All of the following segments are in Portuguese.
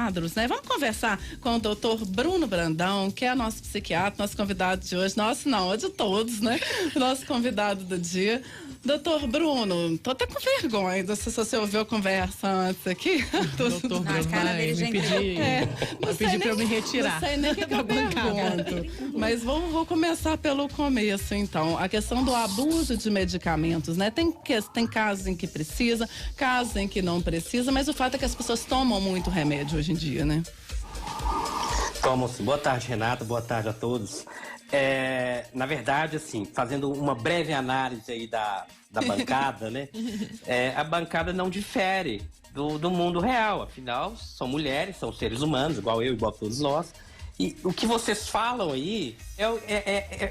quadros, né? Vamos conversar com o doutor Bruno Brandão, que é nosso psiquiatra, nosso convidado de hoje. Nosso não, é de todos, né? Nosso convidado do dia. Doutor Bruno, tô até com vergonha, não sei se você ouviu a conversa antes aqui. Doutor Bruno, cara dele já pedi pra eu me retirar. Não sei nem o que eu pergunto, mas vou começar pelo começo, então. A questão do abuso de medicamentos, né? Tem casos em que precisa, casos em que não precisa, mas o fato é que as pessoas tomam muito remédio hoje em dia, né? Tomam-se. Boa tarde, Renata, boa tarde a todos. Na verdade, assim, fazendo uma breve análise aí da bancada, né? A bancada não difere do mundo real, afinal, são mulheres, são seres humanos, igual eu, igual todos nós. E o que vocês falam aí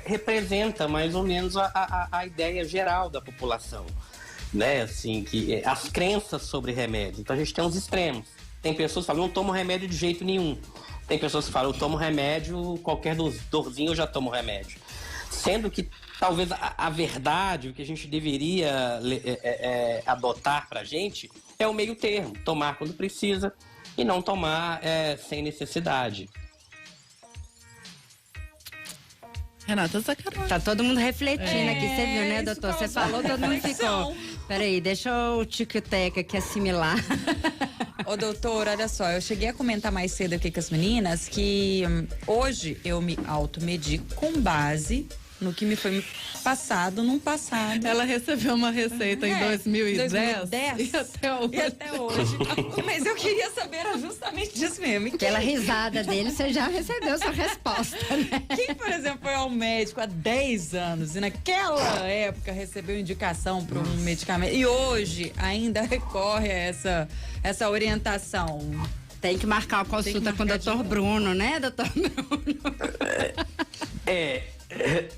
representa mais ou menos a ideia geral da população, né? Assim, que as crenças sobre remédio. Então a gente tem uns extremos. Tem pessoas que falam, não tomo remédio de jeito nenhum. Tem pessoas que falam, eu tomo remédio, qualquer dorzinho eu já tomo remédio. Sendo que talvez a verdade, o que a gente deveria adotar pra gente, é o meio termo. Tomar quando precisa e não tomar sem necessidade. Renata Zacarone. Tá todo mundo refletindo aqui, você viu, né, doutor? Você falou, todo mundo ficou. Peraí, deixa o Tico-Teco aqui assimilar. Ô, doutor, olha só, eu cheguei a comentar mais cedo aqui com as meninas que hoje eu me automedico com base no que me foi passado num passado. Ela recebeu uma receita em 2010 e até hoje. Mas eu queria saber justamente disso mesmo. Aquela risada dele, você já recebeu sua resposta, né? Quem, por exemplo, foi ao médico há 10 anos e naquela época recebeu indicação para um medicamento e hoje ainda recorre a essa orientação? Tem que marcar uma consulta com o doutor Bruno, né, doutor Bruno?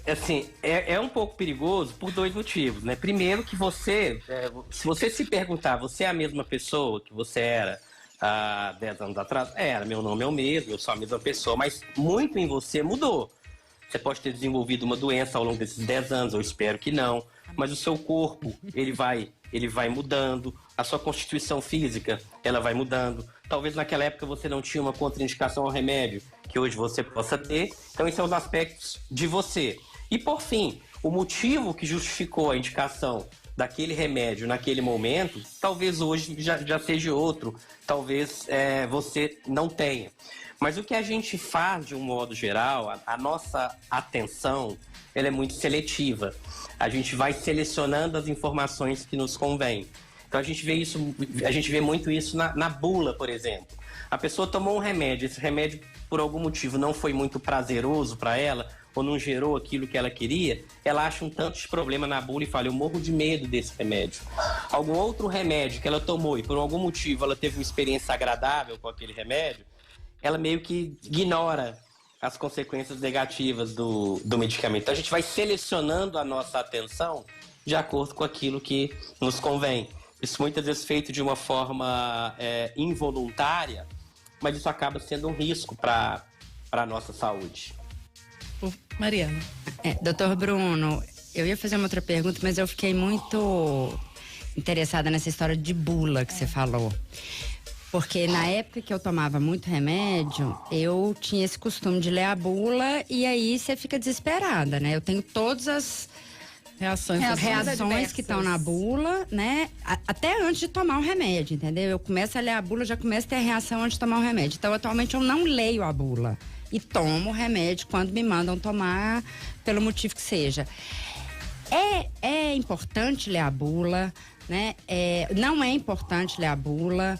Assim, é um pouco perigoso por dois motivos, né? Primeiro que você, se você se perguntar, você é a mesma pessoa que você era há 10 anos atrás? Meu nome é o mesmo, eu sou a mesma pessoa, mas muito em você mudou. Você pode ter desenvolvido uma doença ao longo desses 10 anos, eu espero que não, mas o seu corpo, ele vai mudando, a sua constituição física, ela vai mudando. Talvez naquela época você não tinha uma contraindicação ao remédio, que hoje você possa ter. Então, esses são os aspectos de você. E, por fim, o motivo que justificou a indicação daquele remédio naquele momento, talvez hoje já seja outro, talvez você não tenha. Mas o que a gente faz, de um modo geral, a nossa atenção, ela é muito seletiva. A gente vai selecionando as informações que nos convêm. Então a gente vê muito isso na bula, por exemplo. A pessoa tomou um remédio, esse remédio por algum motivo não foi muito prazeroso para ela, ou não gerou aquilo que ela queria, ela acha um tanto de problema na bula e fala, eu morro de medo desse remédio. Algum outro remédio que ela tomou e por algum motivo ela teve uma experiência agradável com aquele remédio, ela meio que ignora as consequências negativas do medicamento. Então a gente vai selecionando a nossa atenção de acordo com aquilo que nos convém. Isso muitas vezes feito de uma forma involuntária, mas isso acaba sendo um risco para a nossa saúde. Mariana. Doutor Bruno, eu ia fazer uma outra pergunta, mas eu fiquei muito interessada nessa história de bula que você falou. Porque na época que eu tomava muito remédio, eu tinha esse costume de ler a bula e aí você fica desesperada, né? Eu tenho todas as reações que estão na bula, né? Até antes de tomar o remédio, entendeu? Eu começo a ler a bula, já começo a ter reação antes de tomar o remédio. Então, atualmente, eu não leio a bula e tomo o remédio quando me mandam tomar, pelo motivo que seja. É importante ler a bula, né? Não é importante ler a bula.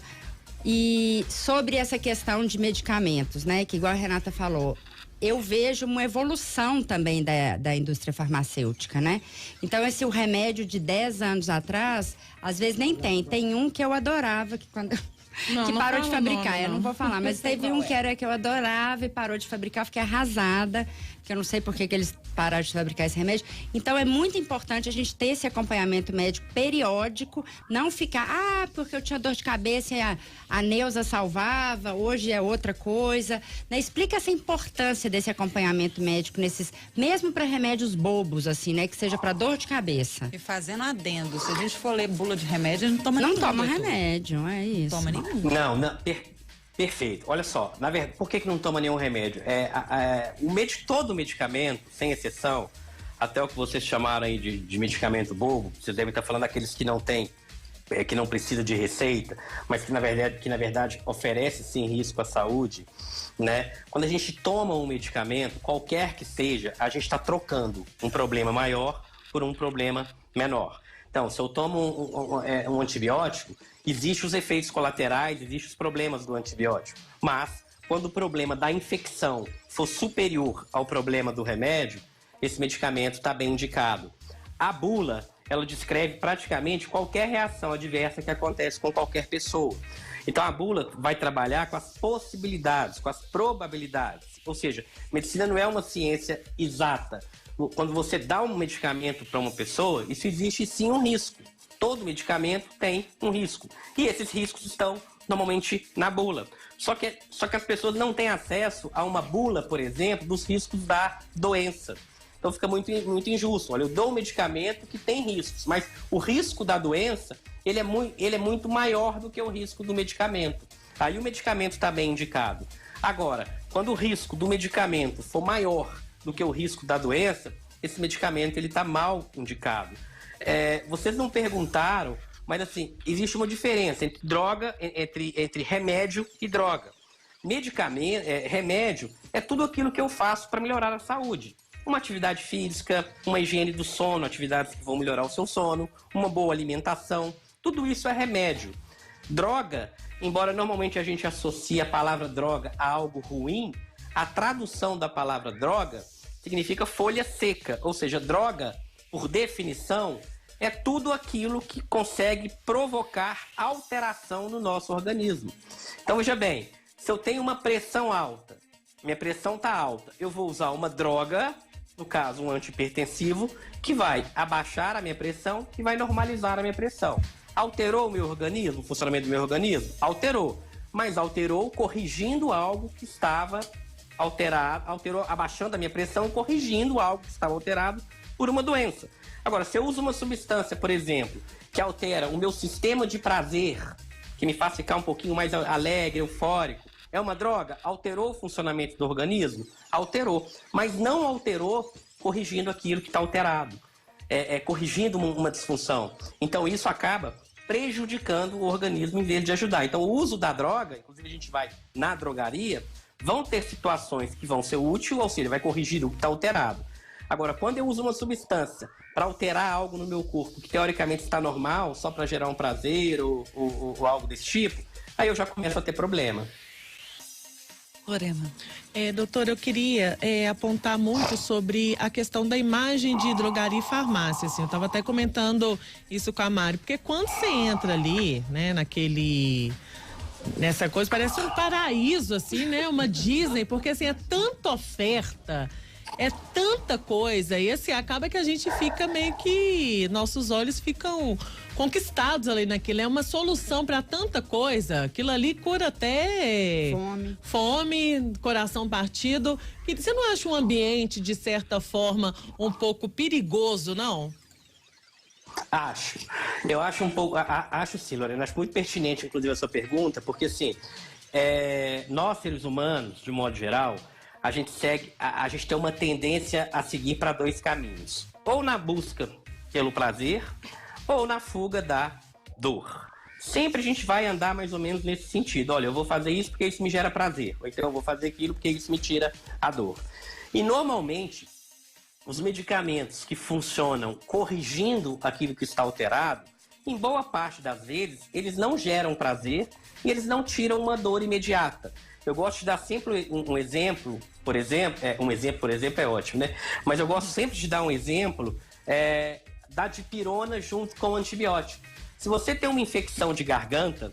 E sobre essa questão de medicamentos, né? Que igual a Renata falou, eu vejo uma evolução também da indústria farmacêutica, né? Então, esse o remédio de 10 anos atrás, às vezes nem tem. Tem um que eu adorava, que quando... que parou de fabricar, eu não vou falar, mas teve um que eu adorava e parou de fabricar, eu fiquei arrasada, que eu não sei por que eles pararam de fabricar esse remédio. Então é muito importante a gente ter esse acompanhamento médico periódico, não ficar, porque eu tinha dor de cabeça e a Neuza salvava, hoje é outra coisa, né? Explica essa importância desse acompanhamento médico nesses, mesmo para remédios bobos, assim, né? Que seja para dor de cabeça. E fazendo adendo, se a gente for ler bula de remédio, a gente não toma nenhum. Não toma remédio, é isso. Toma nenhum. Não, Perfeito. Olha só, na verdade, por que não toma nenhum remédio? Todo medicamento, sem exceção, até o que vocês chamaram aí de medicamento bobo, vocês devem estar falando daqueles que não tem, que não precisa de receita, mas que na verdade oferece sim risco à saúde, né? Quando a gente toma um medicamento, qualquer que seja, a gente está trocando um problema maior por um problema menor. Então, se eu tomo um antibiótico, existem os efeitos colaterais, existem os problemas do antibiótico. Mas, quando o problema da infecção for superior ao problema do remédio, esse medicamento está bem indicado. A bula, ela descreve praticamente qualquer reação adversa que acontece com qualquer pessoa. Então, a bula vai trabalhar com as possibilidades, com as probabilidades. Ou seja, medicina não é uma ciência exata. Quando você dá um medicamento para uma pessoa, isso existe sim um risco. Todo medicamento tem um risco. E esses riscos estão normalmente na bula. Só que as pessoas não têm acesso a uma bula, por exemplo, dos riscos da doença. Então fica muito injusto. Olha, eu dou um medicamento que tem riscos, mas o risco da doença, ele é muito maior do que o risco do medicamento. Aí o medicamento está bem indicado. Agora, quando o risco do medicamento for maior do que o risco da doença, esse medicamento ele está mal indicado. Vocês não perguntaram, mas assim, existe uma diferença entre remédio e droga. Remédio é tudo aquilo que eu faço para melhorar a saúde. Uma atividade física, uma higiene do sono, atividades que vão melhorar o seu sono, uma boa alimentação, tudo isso é remédio. Droga, embora normalmente a gente associe a palavra droga a algo ruim, a tradução da palavra droga significa folha seca, ou seja, droga, por definição, é tudo aquilo que consegue provocar alteração no nosso organismo. Então, veja bem, se eu tenho uma pressão alta, minha pressão está alta, eu vou usar uma droga, no caso um antihipertensivo, que vai abaixar a minha pressão e vai normalizar a minha pressão. Alterou o meu organismo, o funcionamento do meu organismo? Alterou. Mas alterou corrigindo algo que estava alterou, abaixando a minha pressão, corrigindo algo que estava alterado por uma doença. Agora, se eu uso uma substância, por exemplo, que altera o meu sistema de prazer, que me faz ficar um pouquinho mais alegre, eufórico, é uma droga? Alterou o funcionamento do organismo? Alterou. Mas não alterou corrigindo aquilo que está alterado. Corrigindo uma disfunção. Então, isso acaba prejudicando o organismo em vez de ajudar. Então, o uso da droga, inclusive a gente vai na drogaria, vão ter situações que vão ser úteis, ou seja, vai corrigir o que está alterado. Agora, quando eu uso uma substância para alterar algo no meu corpo que teoricamente está normal, só para gerar um prazer ou algo desse tipo, aí eu já começo a ter problema. Lorena. Doutora, eu queria apontar muito sobre a questão da imagem de drogaria e farmácia. Assim, eu estava até comentando isso com a Mari, porque quando você entra ali, né, nessa coisa, parece um paraíso, assim, né? Uma Disney, porque assim, é tanta oferta, é tanta coisa, e assim, acaba que a gente fica meio que, nossos olhos ficam conquistados ali naquilo. É uma solução para tanta coisa. Aquilo ali cura até fome, coração partido. E você não acha um ambiente, de certa forma, um pouco perigoso, não? Acho. Eu acho um pouco... Acho sim, Lorena. Acho muito pertinente, inclusive, a sua pergunta, porque, assim, nós, seres humanos, de modo geral, a gente tem uma tendência a seguir para dois caminhos. Ou na busca pelo prazer, ou na fuga da dor. Sempre a gente vai andar mais ou menos nesse sentido. Olha, eu vou fazer isso porque isso me gera prazer. Ou então eu vou fazer aquilo porque isso me tira a dor. E, normalmente, os medicamentos que funcionam corrigindo aquilo que está alterado, em boa parte das vezes, eles não geram prazer e eles não tiram uma dor imediata. Eu gosto de dar sempre um exemplo, por exemplo, é ótimo, né? Mas eu gosto sempre de dar um exemplo da dipirona junto com o antibiótico. Se você tem uma infecção de garganta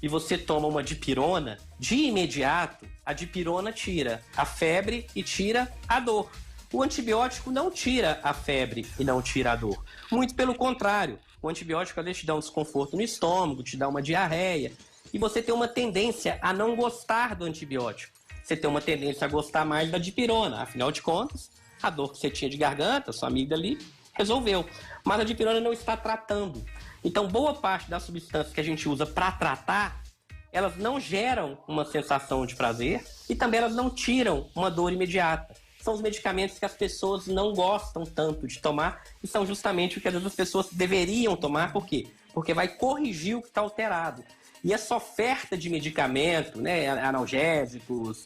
e você toma uma dipirona, de imediato, a dipirona tira a febre e tira a dor. O antibiótico não tira a febre e não tira a dor. Muito pelo contrário, o antibiótico às vezes te dá um desconforto no estômago, te dá uma diarreia, e você tem uma tendência a não gostar do antibiótico. Você tem uma tendência a gostar mais da dipirona. Afinal de contas, a dor que você tinha de garganta, sua amiga ali, resolveu. Mas a dipirona não está tratando. Então, boa parte das substâncias que a gente usa para tratar, elas não geram uma sensação de prazer e também elas não tiram uma dor imediata. São os medicamentos que as pessoas não gostam tanto de tomar e são justamente o que às vezes as pessoas deveriam tomar. Por quê? Porque vai corrigir o que está alterado. E essa oferta de medicamento, né, analgésicos,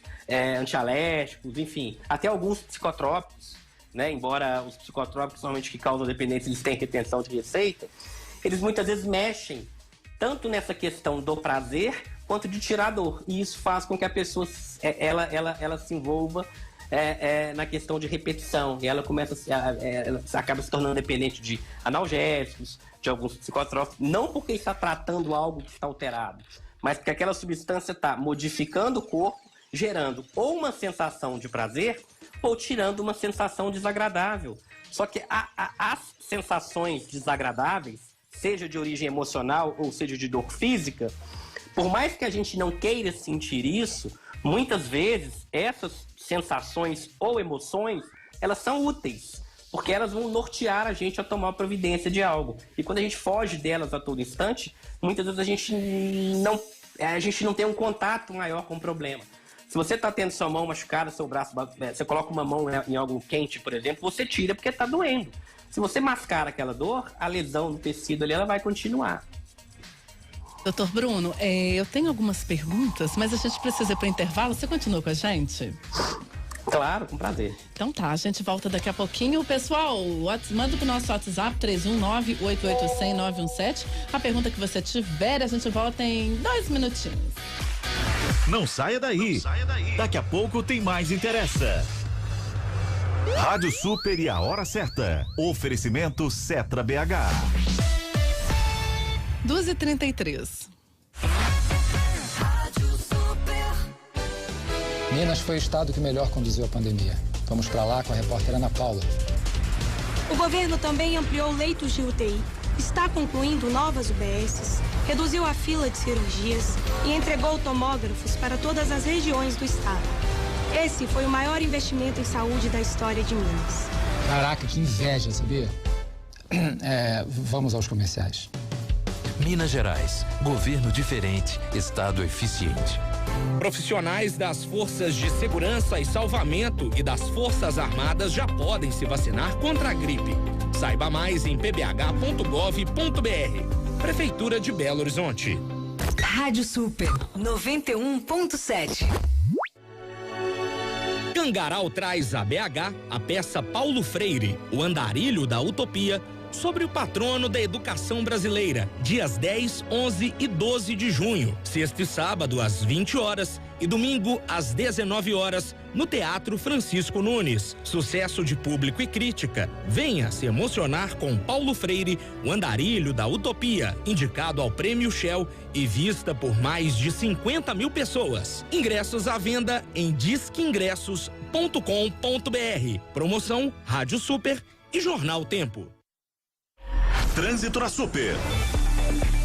antialérgicos, enfim, até alguns psicotrópicos, né, embora os psicotrópicos, normalmente que causam dependência, eles têm retenção de receita, eles muitas vezes mexem tanto nessa questão do prazer quanto de tirar a dor. E isso faz com que a pessoa ela se envolva na questão de repetição. E ela ela acaba se tornando dependente de analgésicos, de alguns psicotrópicos, não porque está tratando algo que está alterado, mas porque aquela substância está modificando o corpo, gerando ou uma sensação de prazer ou tirando uma sensação desagradável. Só que as sensações desagradáveis, seja de origem emocional ou seja de dor física, por mais que a gente não queira sentir isso, muitas vezes essas sensações ou emoções, elas são úteis, porque elas vão nortear a gente a tomar a providência de algo. E quando a gente foge delas a todo instante, muitas vezes a gente não tem um contato maior com o problema. Se você está tendo sua mão machucada, seu braço, você coloca uma mão em algo quente, por exemplo, você tira porque está doendo. Se você mascara aquela dor, a lesão no tecido ali, ela vai continuar. Doutor Bruno, eu tenho algumas perguntas, mas a gente precisa ir para o intervalo. Você continua com a gente? Claro, com prazer. Então tá, a gente volta daqui a pouquinho. Pessoal, manda pro nosso WhatsApp 319-8800-917. A pergunta que você tiver, a gente volta em 2 minutinhos. Não saia daí. Daqui a pouco tem mais Interessa. Rádio Super e a hora certa. Oferecimento Setra BH. 2h33. Minas foi o estado que melhor conduziu a pandemia. Vamos para lá com a repórter Ana Paula. O governo também ampliou leitos de UTI, está concluindo novas UBSs, reduziu a fila de cirurgias e entregou tomógrafos para todas as regiões do estado. Esse foi o maior investimento em saúde da história de Minas. Caraca, que inveja, sabia? Vamos aos comerciais. Minas Gerais, governo diferente, estado eficiente. Profissionais das Forças de Segurança e Salvamento e das Forças Armadas já podem se vacinar contra a gripe. Saiba mais em pbh.gov.br. Prefeitura de Belo Horizonte. Rádio Super 91.7. Cangaral traz a BH a peça Paulo Freire, o andarilho da utopia, sobre o patrono da educação brasileira, dias 10, 11 e 12 de junho, sexta e sábado às 20 horas e domingo às 19 horas, no Teatro Francisco Nunes. Sucesso de público e crítica. Venha se emocionar com Paulo Freire, o andarilho da utopia, indicado ao Prêmio Shell e vista por mais de 50 mil pessoas. Ingressos à venda em disqueingressos.com.br. Promoção Rádio Super e Jornal Tempo. Trânsito na Super.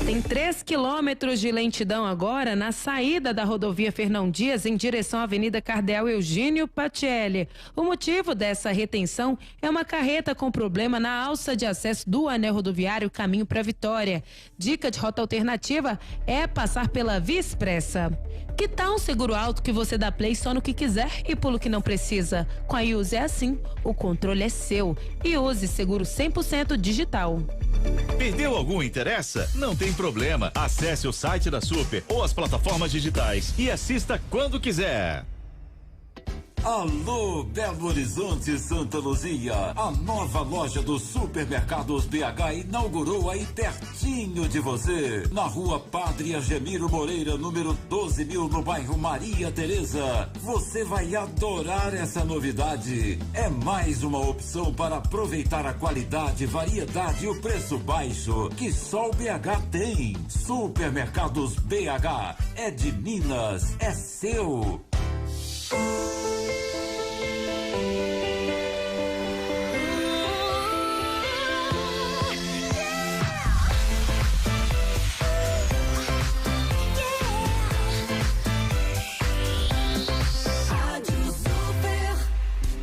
Tem 3 quilômetros de lentidão agora na saída da rodovia Fernão Dias em direção à Avenida Cardeal Eugênio Patielli. O motivo dessa retenção é uma carreta com problema na alça de acesso do anel rodoviário caminho para Vitória. Dica de rota alternativa é passar pela Via Expressa. Que tal um seguro alto que você dá play só no que quiser e pula o que não precisa? Com a Use é assim, o controle é seu. E use seguro 100% digital. Perdeu algum Interessa? Não tem problema. Acesse o site da Super ou as plataformas digitais e assista quando quiser. Alô, Belo Horizonte e Santa Luzia. A nova loja dos Supermercados BH inaugurou aí pertinho de você. Na rua Padre Argemiro Moreira, número 12.000, no bairro Maria Tereza. Você vai adorar essa novidade. É mais uma opção para aproveitar a qualidade, variedade e o preço baixo que só o BH tem. Supermercados BH é de Minas, é seu.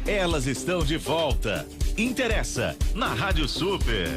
Elas estão de volta. Interessa na Rádio Super.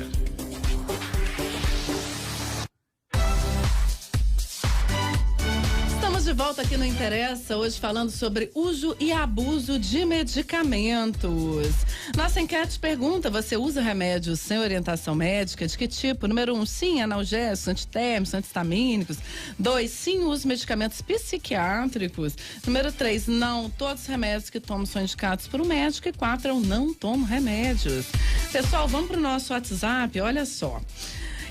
volta aqui no Interessa, hoje falando sobre uso e abuso de medicamentos. Nossa enquete pergunta, você usa remédios sem orientação médica? De que tipo? Número 1, sim, analgésicos, antitérmicos, antistamínicos. 2, sim, uso medicamentos psiquiátricos. Número 3, não, todos os remédios que tomo são indicados por um médico. E 4, eu não tomo remédios. Pessoal, vamos pro nosso WhatsApp, olha só.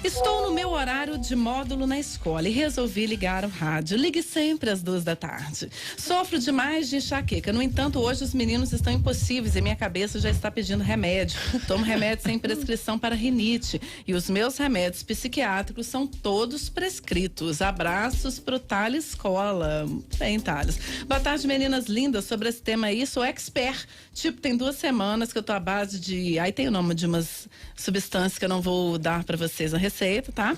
Estou no meu horário de módulo na escola e resolvi ligar o rádio. Ligue sempre às 14h. Sofro demais de enxaqueca. No entanto, hoje os meninos estão impossíveis e minha cabeça já está pedindo remédio. Tomo remédio sem prescrição para rinite. E os meus remédios psiquiátricos são todos prescritos. Abraços pro Thales Escola. Bem, Thales. Boa tarde, meninas lindas. Sobre esse tema aí, sou expert. Tipo, tem 2 semanas que eu tô à base de... Aí tem o nome de umas substâncias que eu não vou dar para vocês a receita, tá?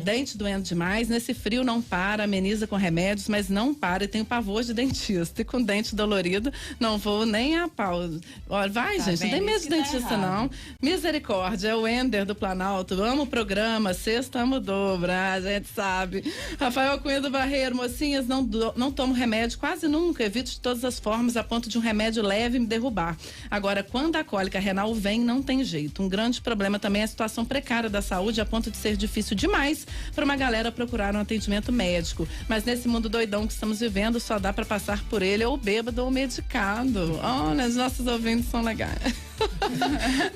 Dente doendo demais, nesse frio não para, ameniza com remédios, mas não para e tenho pavor de dentista. E com dente dolorido, não vou nem a pau. Olha, vai, tá, gente, não tem medo de dentista, não. Misericórdia, é o Ender do Planalto. Amo o programa, sexta amo dobro, a gente sabe. Rafael Cunha do Barreiro, mocinhas, não tomo remédio quase nunca, evito de todas as formas a ponto de um remédio leve me derrubar. Agora, quando a cólica renal vem, não tem jeito. Um grande problema também é a situação precária da saúde, a ponto de ser difícil demais para uma galera procurar um atendimento médico. Mas nesse mundo doidão que estamos vivendo, só dá para passar por ele ou bêbado ou medicado. Olha, os nossos ouvintes são legais.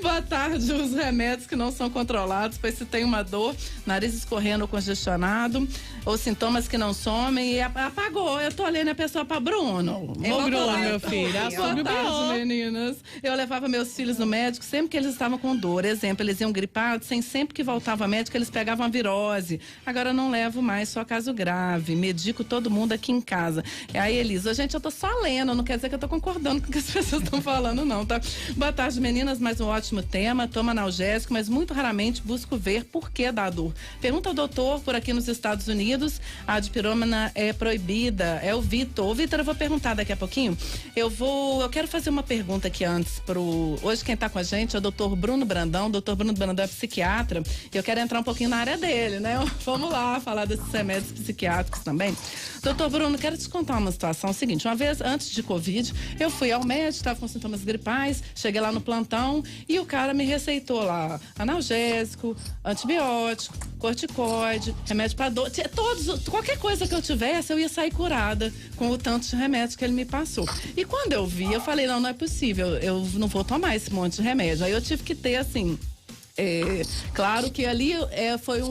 Boa tarde, os remédios que não são controlados, pois se tem uma dor, nariz escorrendo ou congestionado, ou sintomas que não somem e apagou. Eu tô olhando a pessoa pra Bruno. Bruno, meu filho. Boa tarde, meninas. Eu levava meus filhos no médico sempre que eles estavam com dor. Exemplo, eles iam gripados, sempre que voltava ao médico, eles pegavam a virose. Agora eu não levo mais, só caso grave. Medico todo mundo aqui em casa. E aí, Elisa, gente, eu tô só lendo, não quer dizer que eu tô concordando com o que as pessoas estão falando, não, tá? Boa tarde, meninas, mais um ótimo tema. Tomo analgésico, mas muito raramente busco ver por que dá dor. Pergunta ao doutor, por aqui nos Estados Unidos, a dipirona é proibida. É o Vitor. O Vitor, eu vou perguntar daqui a pouquinho. Eu quero fazer uma pergunta aqui antes hoje quem tá com a gente é o doutor Bruno Brandão. O doutor Bruno Brandão é psiquiatra e eu quero entrar um pouquinho na área dele, né? Vamos lá, falar desses remédios psiquiátricos também. Doutor Bruno, quero te contar uma situação. É o seguinte, uma vez antes de Covid, eu fui ao médico, estava com sintomas gripais, cheguei lá no plantão e o cara me receitou lá analgésico, antibiótico, corticoide, remédio para dor, qualquer coisa que eu tivesse, eu ia sair curada com o tanto de remédio que ele me passou. E quando eu vi, eu falei, não é possível, eu não vou tomar esse monte de remédio. Aí eu tive que ter, assim, claro que ali foi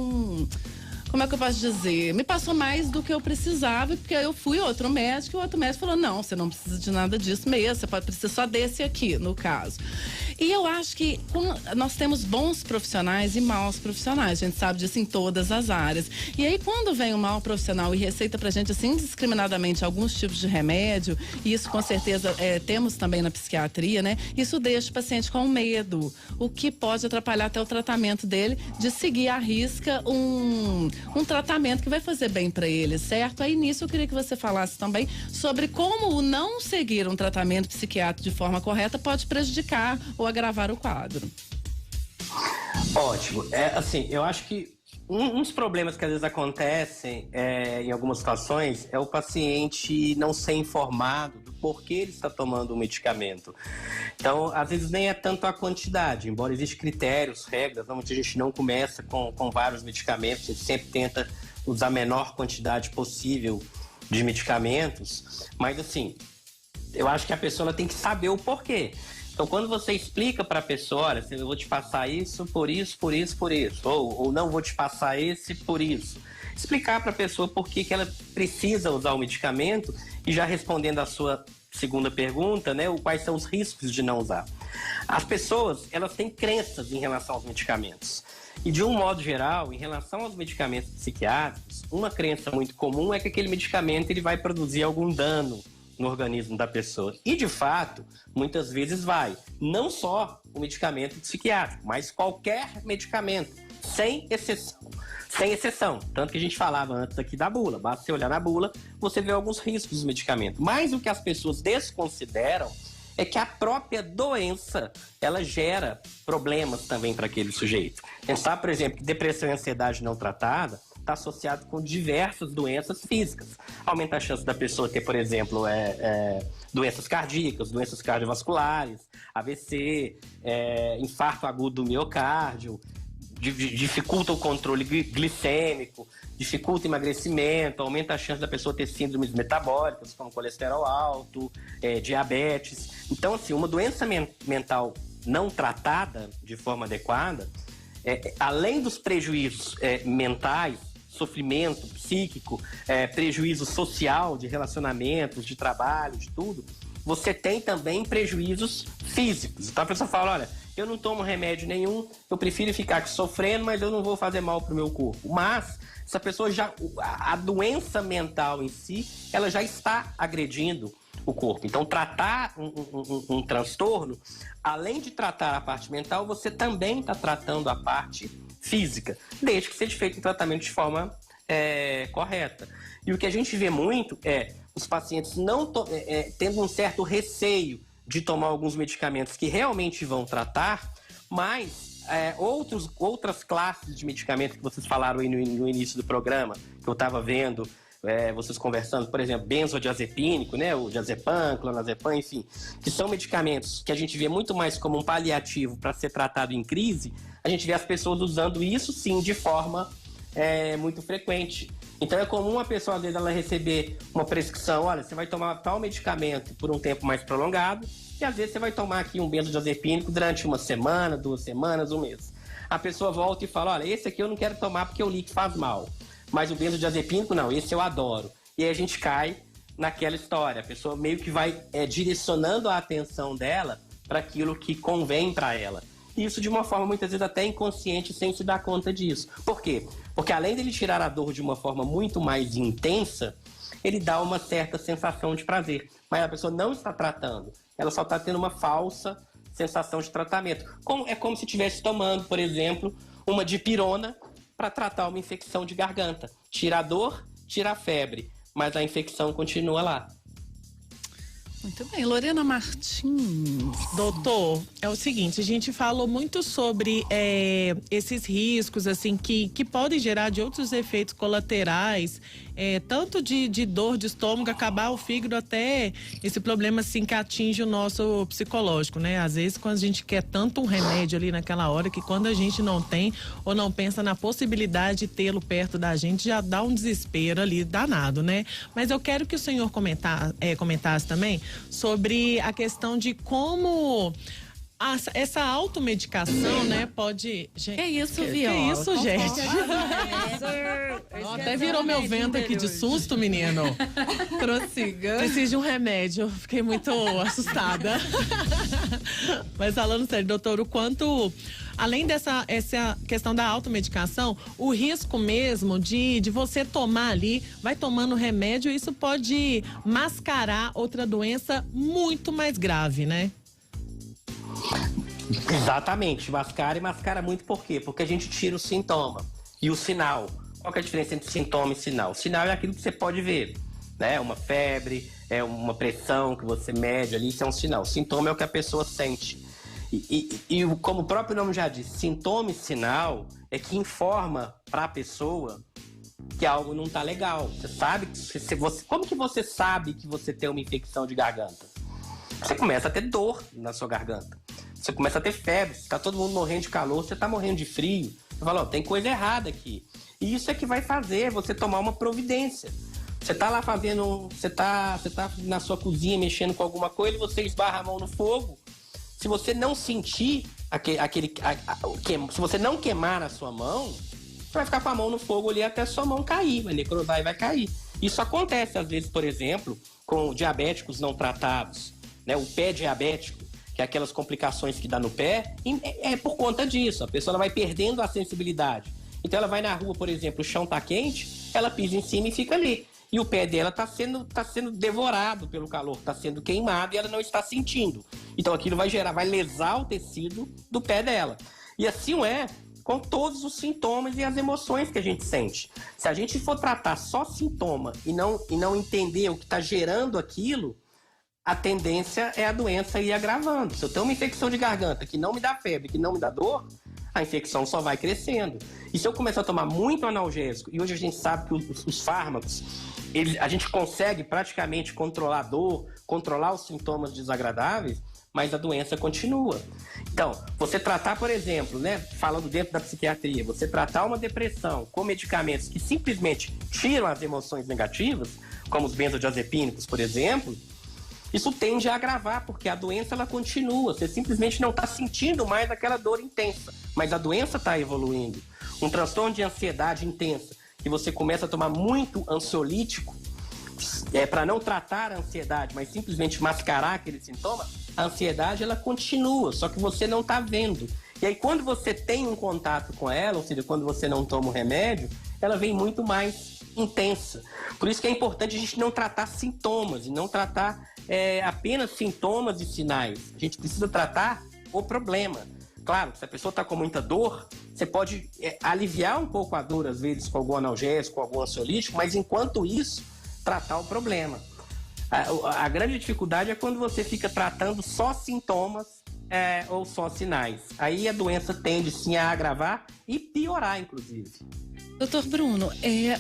como é que eu posso dizer? Me passou mais do que eu precisava, porque eu fui outro médico e o outro médico falou, não, você não precisa de nada disso mesmo, você pode precisar só desse aqui, no caso. E eu acho que nós temos bons profissionais e maus profissionais, a gente sabe disso em todas as áreas. E aí quando vem um mau profissional e receita pra gente assim indiscriminadamente alguns tipos de remédio, e isso com certeza temos também na psiquiatria, né? Isso deixa o paciente com medo, o que pode atrapalhar até o tratamento dele de seguir à risca um tratamento que vai fazer bem para ele, certo? Aí nisso eu queria que você falasse também sobre como o não seguir um tratamento psiquiátrico de forma correta pode prejudicar ou agravar o quadro. Ótimo. Assim, eu acho que um dos problemas que às vezes acontecem em algumas situações é o paciente não ser informado do porquê ele está tomando o medicamento. Então, às vezes nem é tanto a quantidade, embora existam critérios, regras, muita gente não começa com vários medicamentos, a gente sempre tenta usar a menor quantidade possível de medicamentos, mas assim, eu acho que a pessoa ela tem que saber o porquê. Então, quando você explica para a pessoa, olha, eu vou te passar isso, por isso, por isso, por isso, ou não vou te passar esse, por isso. Explicar para a pessoa por que ela precisa usar o medicamento e já respondendo a sua segunda pergunta, né, quais são os riscos de não usar. As pessoas, elas têm crenças em relação aos medicamentos. E de um modo geral, em relação aos medicamentos psiquiátricos, uma crença muito comum é que aquele medicamento ele vai produzir algum dano no organismo da pessoa. E, de fato, muitas vezes vai. Não só o medicamento psiquiátrico, mas qualquer medicamento, sem exceção. Sem exceção. Tanto que a gente falava antes aqui da bula. Basta você olhar na bula, você vê alguns riscos do medicamento. Mas o que as pessoas desconsideram é que a própria doença, ela gera problemas também para aquele sujeito. A gente sabe, por exemplo, que depressão e ansiedade não tratada está associado com diversas doenças físicas. Aumenta a chance da pessoa ter, por exemplo, doenças cardíacas, doenças cardiovasculares, AVC, infarto agudo do miocárdio, dificulta o controle glicêmico, dificulta o emagrecimento, aumenta a chance da pessoa ter síndromes metabólicas, como colesterol alto, diabetes. Então, assim, uma doença mental não tratada de forma adequada, além dos prejuízos mentais, sofrimento psíquico, prejuízo social, de relacionamentos, de trabalho, de tudo, você tem também prejuízos físicos. Então a pessoa fala, olha, eu não tomo remédio nenhum, eu prefiro ficar aqui sofrendo, mas eu não vou fazer mal pro meu corpo. Mas essa pessoa a doença mental em si, ela já está agredindo o corpo. Então tratar um transtorno, além de tratar a parte mental, você também está tratando a parte física, desde que seja feito o tratamento de forma correta. E o que a gente vê muito é os pacientes tendo um certo receio de tomar alguns medicamentos que realmente vão tratar, mas outras classes de medicamentos que vocês falaram aí no início do programa, que eu estava vendo, vocês conversando, por exemplo, benzodiazepínico, né, o diazepam, clonazepam, enfim, que são medicamentos que a gente vê muito mais como um paliativo para ser tratado em crise, a gente vê as pessoas usando isso, sim, de forma muito frequente. Então é comum a pessoa, às vezes, ela receber uma prescrição, olha, você vai tomar tal medicamento por um tempo mais prolongado, e às vezes você vai tomar aqui um benzodiazepínico durante uma semana, 2 semanas, um mês. A pessoa volta e fala, olha, esse aqui eu não quero tomar porque eu li que faz mal. Mas o benzodiazepínico, não, esse eu adoro. E aí a gente cai naquela história. A pessoa meio que vai direcionando a atenção dela para aquilo que convém para ela. E isso de uma forma, muitas vezes, até inconsciente, sem se dar conta disso. Por quê? Porque além dele tirar a dor de uma forma muito mais intensa, ele dá uma certa sensação de prazer. Mas a pessoa não está tratando. Ela só está tendo uma falsa sensação de tratamento. É como se estivesse tomando, por exemplo, uma dipirona para tratar uma infecção de garganta. Tira a dor, tira a febre, mas a infecção continua lá. Muito bem, Lorena Martins. Doutor, é o seguinte, a gente falou muito sobre esses riscos, assim, que podem gerar de outros efeitos colaterais, tanto de dor de estômago, acabar o fígado, até esse problema, assim, que atinge o nosso psicológico, né? Às vezes, quando a gente quer tanto um remédio ali naquela hora, que quando a gente não tem ou não pensa na possibilidade de tê-lo perto da gente, já dá um desespero ali danado, né? Mas eu quero que o senhor comentasse também sobre a questão de como essa automedicação, né, pode... Gente, que isso, Viola? Que isso, gente? Até virou meu vento aqui de susto, menino. Prossiga. Preciso de um remédio. Fiquei muito assustada. Mas falando sério, doutor, o quanto... Além essa questão da automedicação, o risco mesmo de você tomar ali, vai tomando remédio, isso pode mascarar outra doença muito mais grave, né? Exatamente, mascara muito por quê? Porque a gente tira o sintoma e o sinal. Qual que é a diferença entre sintoma e sinal? O sinal é aquilo que você pode ver, né? Uma febre, uma pressão que você mede ali, isso é um sinal. O sintoma é o que a pessoa sente. E como o próprio nome já diz, sintoma e sinal é que informa para a pessoa que algo não tá legal. Você sabe como que você sabe que você tem uma infecção de garganta? Você começa a ter dor na sua garganta. Você começa a ter febre. Tá todo mundo morrendo de calor, você tá morrendo de frio. Você fala, tem coisa errada aqui. E isso é que vai fazer você tomar uma providência. Você tá lá fazendo, você tá na sua cozinha mexendo com alguma coisa, você esbarra a mão no fogo. Se você não sentir se você não queimar a sua mão, você vai ficar com a mão no fogo ali até a sua mão cair, vai necrosar e vai cair. Isso acontece às vezes, por exemplo, com diabéticos não tratados, né? O pé diabético, que é aquelas complicações que dá no pé, é por conta disso. A pessoa vai perdendo a sensibilidade. Então ela vai na rua, por exemplo, o chão tá quente, ela pisa em cima e fica ali. E o pé dela tá sendo devorado pelo calor, tá sendo queimado e ela não está sentindo. Então aquilo vai lesar o tecido do pé dela. E assim com todos os sintomas e as emoções que a gente sente. Se a gente for tratar só sintoma e não entender o que está gerando aquilo, a tendência é a doença ir agravando. Se eu tenho uma infecção de garganta que não me dá febre, que não me dá dor, a infecção só vai crescendo. E se eu começar a tomar muito analgésico, e hoje a gente sabe que os fármacos, a gente consegue praticamente controlar a dor, controlar os sintomas desagradáveis, mas a doença continua. Então, você tratar, por exemplo, né, falando dentro da psiquiatria, você tratar uma depressão com medicamentos que simplesmente tiram as emoções negativas, como os benzodiazepínicos, por exemplo, isso tende a agravar, porque a doença ela continua. Você simplesmente não está sentindo mais aquela dor intensa, mas a doença está evoluindo. Um transtorno de ansiedade intensa, que você começa a tomar muito ansiolítico, para não tratar a ansiedade, mas simplesmente mascarar aquele sintoma, a ansiedade ela continua, só que você não está vendo. E aí quando você tem um contato com ela, ou seja, quando você não toma o remédio, ela vem muito mais intensa. Por isso que é importante a gente não tratar sintomas e não tratar apenas sintomas e sinais. A gente precisa tratar o problema. Claro, se a pessoa está com muita dor, você pode aliviar um pouco a dor, às vezes, com algum analgésico, com algum ansiolítico, mas enquanto isso, tratar o problema. A grande dificuldade é quando você fica tratando só sintomas ou só sinais. Aí a doença tende sim a agravar e piorar, inclusive. Doutor Bruno,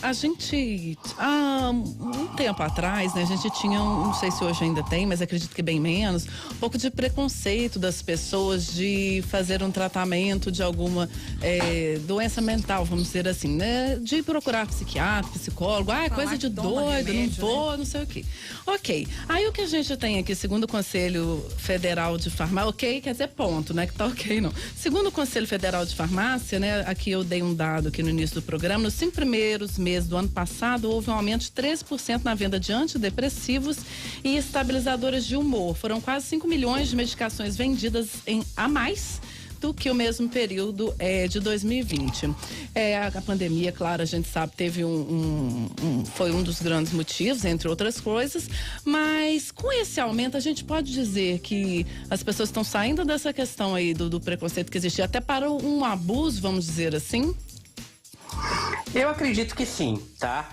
a gente, há um tempo atrás, né, a gente tinha, não sei se hoje ainda tem, mas acredito que bem menos, um pouco de preconceito das pessoas de fazer um tratamento de alguma doença mental, vamos dizer assim, né? De procurar psiquiatra, psicólogo, coisa de doido, remédio, não vou, né? Não sei o quê. Ok, aí o que a gente tem aqui, segundo o Conselho Federal de Farmácia, ok, quer dizer ponto, né, que tá ok não. Segundo o Conselho Federal de Farmácia, né, aqui eu dei um dado aqui no início do programa, nos 5 primeiros meses do ano passado, houve um aumento de 13% na venda de antidepressivos e estabilizadores de humor. Foram quase 5 milhões de medicações vendidas a mais do que o mesmo período de 2020. A pandemia, claro, a gente sabe, teve foi um dos grandes motivos, entre outras coisas, mas com esse aumento a gente pode dizer que as pessoas estão saindo dessa questão aí do preconceito que existia até para um abuso, vamos dizer assim? Eu acredito que sim, tá?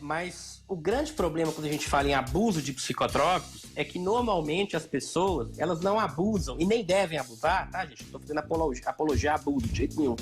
Mas o grande problema quando a gente fala em abuso de psicotrópicos é que normalmente as pessoas, elas não abusam e nem devem abusar, tá, gente? Não tô fazendo apologia a abuso de jeito nenhum.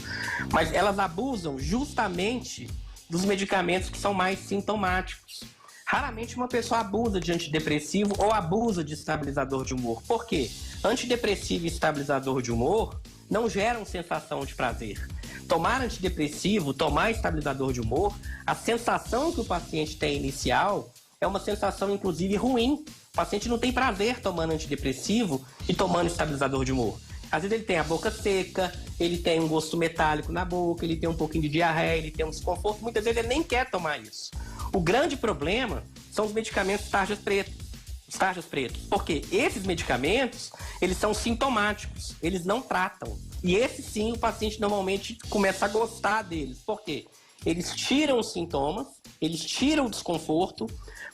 Mas elas abusam justamente dos medicamentos que são mais sintomáticos. Raramente uma pessoa abusa de antidepressivo ou abusa de estabilizador de humor. Por quê? Antidepressivo e estabilizador de humor não geram sensação de prazer. Tomar antidepressivo, tomar estabilizador de humor, a sensação que o paciente tem inicial é uma sensação, inclusive, ruim. O paciente não tem prazer tomando antidepressivo e tomando estabilizador de humor. Às vezes ele tem a boca seca, ele tem um gosto metálico na boca, ele tem um pouquinho de diarreia, ele tem um desconforto. Muitas vezes ele nem quer tomar isso. O grande problema são os medicamentos tarjas pretas. Porque esses medicamentos, eles são sintomáticos, eles não tratam. E esse sim, o paciente normalmente começa a gostar deles. Por quê? Eles tiram os sintomas, eles tiram o desconforto,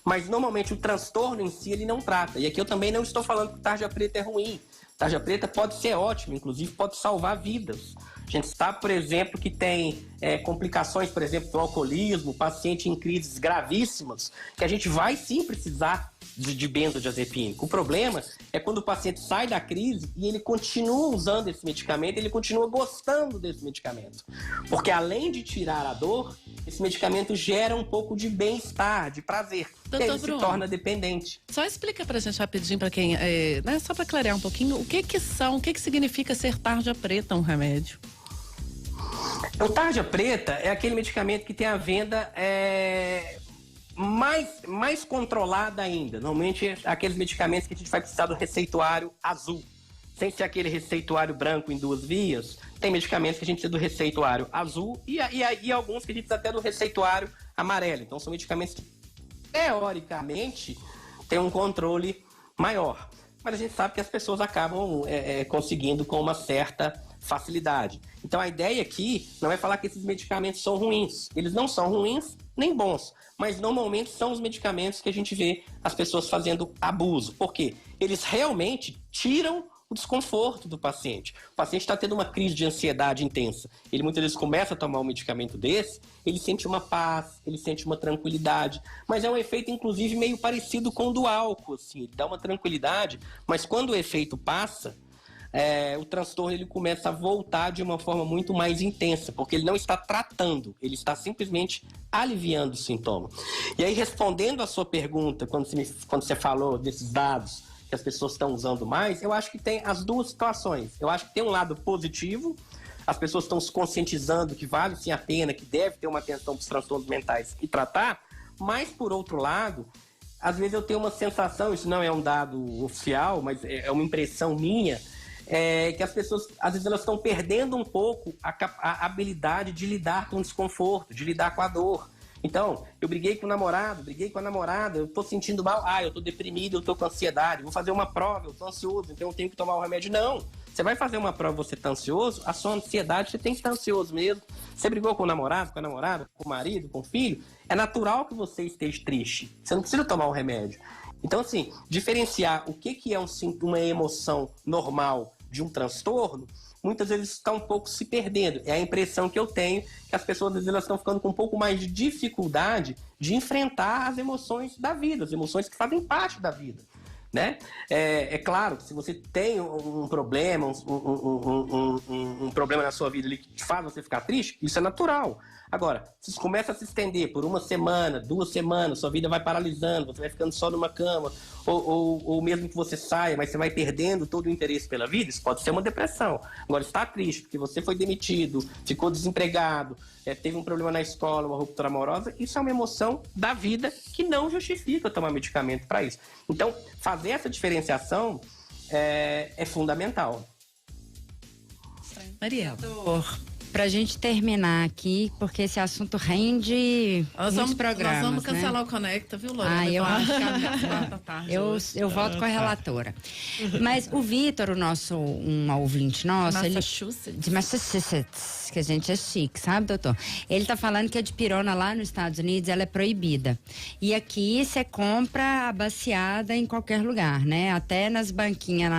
mas normalmente o transtorno em si ele não trata. E aqui eu também não estou falando que tarja preta é ruim. Tarja preta pode ser ótimo, inclusive pode salvar vidas. A gente sabe, por exemplo, que tem complicações, por exemplo, do alcoolismo, paciente em crises gravíssimas, que a gente vai sim precisar de benzodiazepínico. O problema é quando o paciente sai da crise e ele continua usando esse medicamento, ele continua gostando desse medicamento. Porque além de tirar a dor, esse medicamento gera um pouco de bem-estar, de prazer. Doutor e ele Bruno, se torna dependente. Só explica pra gente rapidinho, pra quem, né, só pra clarear um pouquinho, o que significa ser tarja preta um remédio? O tarja preta é aquele medicamento que tem a venda mais controlada ainda. Normalmente aqueles medicamentos que a gente vai precisar do receituário azul. Sem ser aquele receituário branco em 2 vias, tem medicamentos que a gente precisa do receituário azul e alguns que a gente precisa até do receituário amarelo. Então são medicamentos que, teoricamente, têm um controle maior. Mas a gente sabe que as pessoas acabam conseguindo com uma certa facilidade. Então a ideia aqui não é falar que esses medicamentos são ruins. Eles não são ruins nem bons, mas normalmente são os medicamentos que a gente vê as pessoas fazendo abuso. Por quê? Eles realmente tiram o desconforto do paciente. O paciente está tendo uma crise de ansiedade intensa. Ele muitas vezes começa a tomar um medicamento desse, ele sente uma paz, ele sente uma tranquilidade, mas é um efeito inclusive meio parecido com o do álcool, assim. Ele dá uma tranquilidade, mas quando o efeito passa, o transtorno ele começa a voltar de uma forma muito mais intensa, porque ele não está tratando, ele está simplesmente aliviando o sintoma. E aí, respondendo a sua pergunta, quando você falou desses dados que as pessoas estão usando mais, eu acho que tem as duas situações. Eu acho que tem um lado positivo, as pessoas estão se conscientizando que vale sim a pena, que deve ter uma atenção para os transtornos mentais e tratar, mas, por outro lado, às vezes eu tenho uma sensação, isso não é um dado oficial, mas é uma impressão minha, que as pessoas, às vezes, elas estão perdendo um pouco a habilidade de lidar com o desconforto, de lidar com a dor. Então, eu briguei com o namorado, briguei com a namorada, eu tô sentindo mal, eu tô deprimido, eu tô com ansiedade, vou fazer uma prova, eu tô ansioso, então eu tenho que tomar o remédio. Não, você vai fazer uma prova, você tá ansioso, a sua ansiedade, você tem que estar ansioso mesmo. Você brigou com o namorado, com a namorada, com o marido, com o filho, é natural que você esteja triste, você não precisa tomar o remédio. Então, assim, diferenciar o que é uma emoção normal de um transtorno, muitas vezes está um pouco se perdendo. É a impressão que eu tenho, que as pessoas, às vezes, elas estão ficando com um pouco mais de dificuldade de enfrentar as emoções da vida, as emoções que fazem parte da vida, né? É claro que se você tem um problema, um problema na sua vida ali que faz você ficar triste, isso é natural. Agora, se isso começa a se estender por 1 semana, 2 semanas, sua vida vai paralisando, você vai ficando só numa cama, ou mesmo que você saia, mas você vai perdendo todo o interesse pela vida, isso pode ser uma depressão. Agora, estar triste porque você foi demitido, ficou desempregado, teve um problema na escola, uma ruptura amorosa, isso é uma emoção da vida que não justifica tomar medicamento para isso. Então, fazer essa diferenciação é fundamental. Mariela. Pra gente terminar aqui, porque esse assunto rende muitos programas, nós vamos cancelar, né? O Conecta, viu, Lorena? Eu acho que eu volto com a relatora. Mas o Vitor, um ouvinte nosso, de Massachusetts, que a gente é chique, sabe, doutor? Ele tá falando que a dipirona lá nos Estados Unidos, ela é proibida. E aqui você compra a baseada em qualquer lugar, né? Até nas banquinhas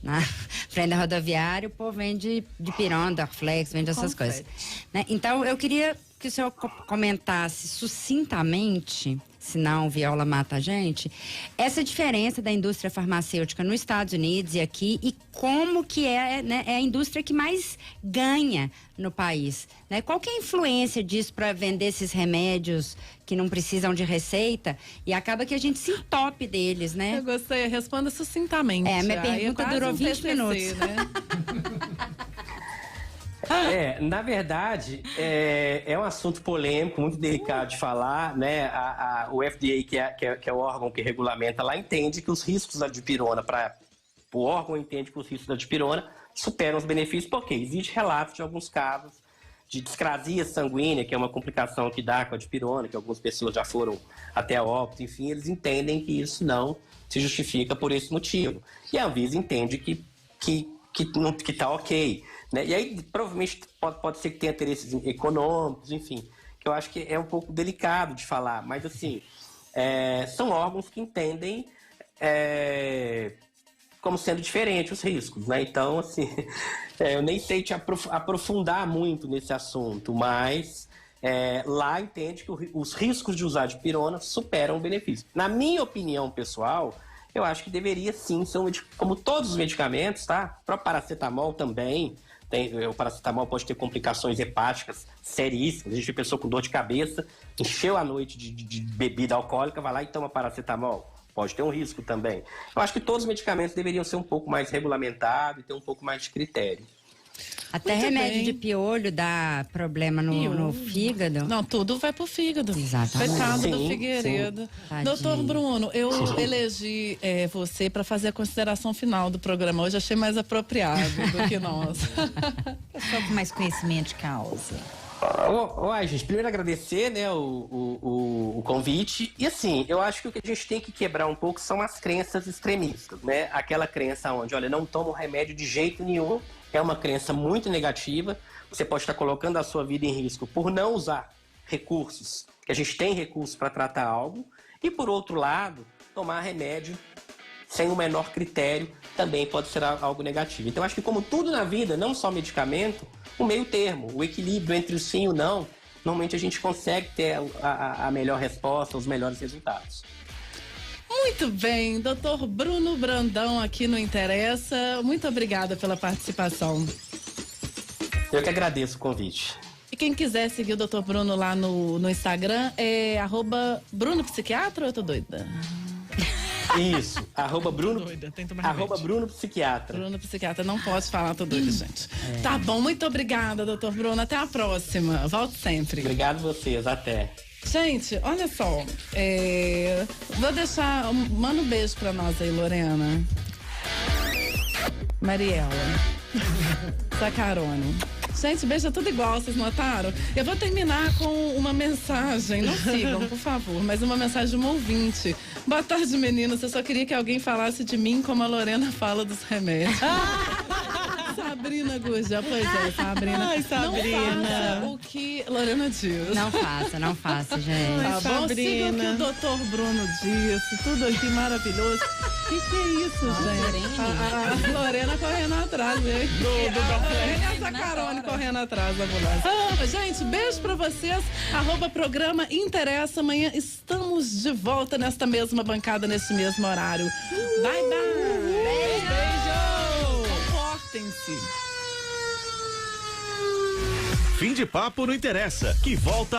na frente da rodoviária, o povo vende dipirona, Dorflex, vende essas coisas. Né? Então, eu queria que o senhor comentasse sucintamente, senão Viola mata a gente, essa diferença da indústria farmacêutica nos Estados Unidos e aqui, e como que é a indústria que mais ganha no país. Né? Qual que é a influência disso para vender esses remédios que não precisam de receita e acaba que a gente se entope deles, né? Eu gostei, responda sucintamente. Minha pergunta durou 20 minutos. Né? Na verdade, é um assunto polêmico, muito delicado de falar, né? O FDA, que é o órgão que regulamenta lá, entende que os riscos da dipirona, o órgão entende que os riscos da dipirona superam os benefícios, porque existe relatos de alguns casos de discrasia sanguínea, que é uma complicação que dá com a dipirona, que algumas pessoas já foram até a óbito, enfim, eles entendem que isso não se justifica por esse motivo. E a Anvisa entende que tá ok. Né? E aí, provavelmente, pode ser que tenha interesses econômicos, enfim, que eu acho que é um pouco delicado de falar, mas, assim, são órgãos que entendem como sendo diferentes os riscos, né? Então, assim, eu nem sei te aprofundar muito nesse assunto, mas lá entende que os riscos de usar dipirona superam o benefício. Na minha opinião pessoal, eu acho que deveria sim ser como todos os medicamentos, tá? O próprio paracetamol também. O paracetamol pode ter complicações hepáticas seríssimas. A gente tem pessoa com dor de cabeça, encheu a noite de bebida alcoólica, vai lá e toma paracetamol. Pode ter um risco também. Eu acho que todos os medicamentos deveriam ser um pouco mais regulamentados e ter um pouco mais de critério. Até muito remédio bem. De piolho dá problema no fígado. Não, tudo vai pro fígado. Exatamente. Coitado do Figueiredo. Doutor Bruno, eu elegi você para fazer a consideração final do programa. Hoje achei mais apropriado do que nós. Só com mais conhecimento de causa. Gente, primeiro agradecer, né, o convite. E assim, eu acho que o que a gente tem que quebrar um pouco são as crenças extremistas, né? Aquela crença onde, olha, não toma o remédio de jeito nenhum, é uma crença muito negativa. Você pode estar colocando a sua vida em risco por não usar recursos, que a gente tem recursos para tratar algo. E por outro lado, tomar remédio sem o menor critério também pode ser algo negativo. Então, acho que como tudo na vida, não só medicamento, o meio termo, o equilíbrio entre o sim e o não, normalmente a gente consegue ter a melhor resposta, os melhores resultados. Muito bem, doutor Bruno Brandão aqui no Interessa. Muito obrigada pela participação. Eu que agradeço o convite. E quem quiser seguir o doutor Bruno lá no Instagram é @BrunoPsiquiatra ou eu tô doida? Isso, @Bruno Psiquiatra. Bruno Psiquiatra, não pode falar, tô doida, gente. Tá bom, muito obrigada, doutor Bruno. Até a próxima. Volte sempre. Obrigado a vocês, até. Gente, olha só. Vou deixar. Manda um beijo pra nós aí, Lorena. Mariela. Sacarone. Gente, beijo é tudo igual, vocês notaram? Eu vou terminar com uma mensagem, não sigam, por favor, mas uma mensagem de uma ouvinte. Boa tarde, meninos. Eu só queria que alguém falasse de mim como a Lorena fala dos remédios. Sabrina Gurgel, pois é, Sabrina. Ai, Sabrina. Não faça o que Lorena diz. Não faça, gente. Tá bom? Siga o que o doutor Bruno disse, tudo aqui maravilhoso. Que é isso, gente? A Lorena correndo atrás, hein? A Sacarone correndo atrás da ambulância. Gente, beijo pra vocês. @programa Interessa. Amanhã estamos de volta nesta mesma bancada, nesse mesmo horário. Bye, bye. Beijo. Comportem-se. Fim de papo não interessa, que volta